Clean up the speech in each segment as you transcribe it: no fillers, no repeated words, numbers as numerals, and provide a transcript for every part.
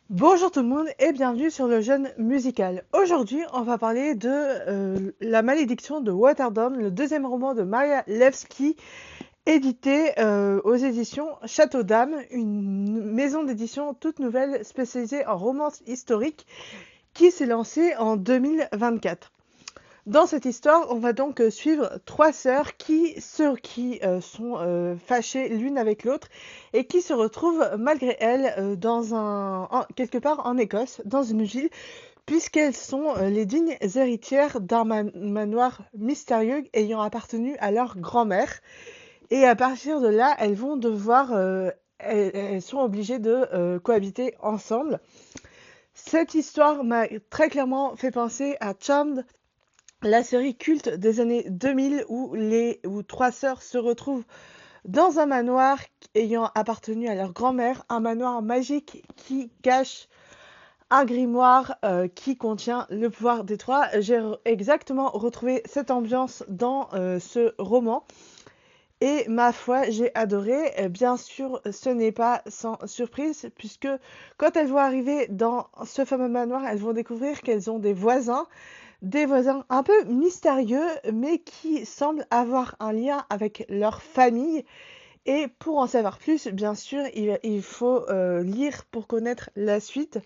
Bonjour tout le monde et bienvenue sur le Jeune Musical. Aujourd'hui, on va parler de La Malédiction de Waterdam, le deuxième roman de Maria Levski, édité aux éditions Château d'Âme, une maison d'édition toute nouvelle spécialisée en romance historique qui s'est lancée en 2024. Dans cette histoire, on va donc suivre trois sœurs qui sont fâchées l'une avec l'autre et qui se retrouvent malgré elles quelque part en Écosse, dans une ville, puisqu'elles sont les dignes héritières d'un manoir mystérieux ayant appartenu à leur grand-mère. Et à partir de là, elles sont obligées de cohabiter ensemble. Cette histoire m'a très clairement fait penser à Charmed, la série culte des années 2000 où trois sœurs se retrouvent dans un manoir ayant appartenu à leur grand-mère, un manoir magique qui cache un grimoire qui contient le pouvoir des trois. J'ai exactement retrouvé cette ambiance dans ce roman et ma foi, j'ai adoré. Bien sûr, ce n'est pas sans surprise puisque quand elles vont arriver dans ce fameux manoir, elles vont découvrir qu'elles ont des voisins un peu mystérieux, mais qui semblent avoir un lien avec leur famille. Et pour en savoir plus, bien sûr, il faut lire pour connaître la suite.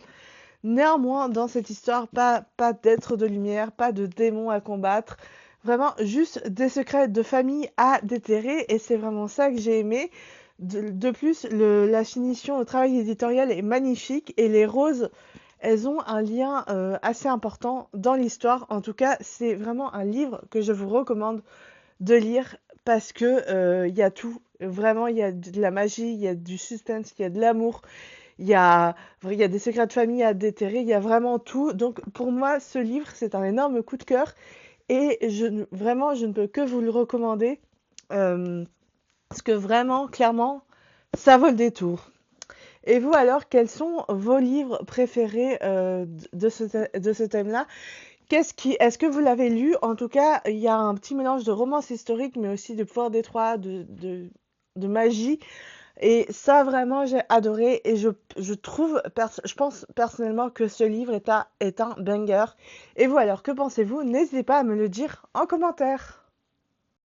Néanmoins, dans cette histoire, pas d'êtres de lumière, pas de démons à combattre. Vraiment, juste des secrets de famille à déterrer. Et c'est vraiment ça que j'ai aimé. De plus, la finition, le travail éditorial est magnifique. Et les roses, elles ont un lien assez important dans l'histoire. En tout cas, c'est vraiment un livre que je vous recommande de lire parce que il y a tout. Vraiment, il y a de la magie, il y a du suspense, il y a de l'amour, il y a des secrets de famille à déterrer, il y a vraiment tout. Donc pour moi, ce livre, c'est un énorme coup de cœur et vraiment, je ne peux que vous le recommander euh, parce que vraiment, clairement, ça vaut le détour. Et vous alors, quels sont vos livres préférés de ce thème-là? Est-ce que vous l'avez lu? En tout cas, il y a un petit mélange de romance historique, mais aussi de pouvoir d'étroit, de magie. Et ça, vraiment, j'ai adoré. Et je pense personnellement que ce livre est un banger. Et vous alors, que pensez-vous? N'hésitez pas à me le dire en commentaire.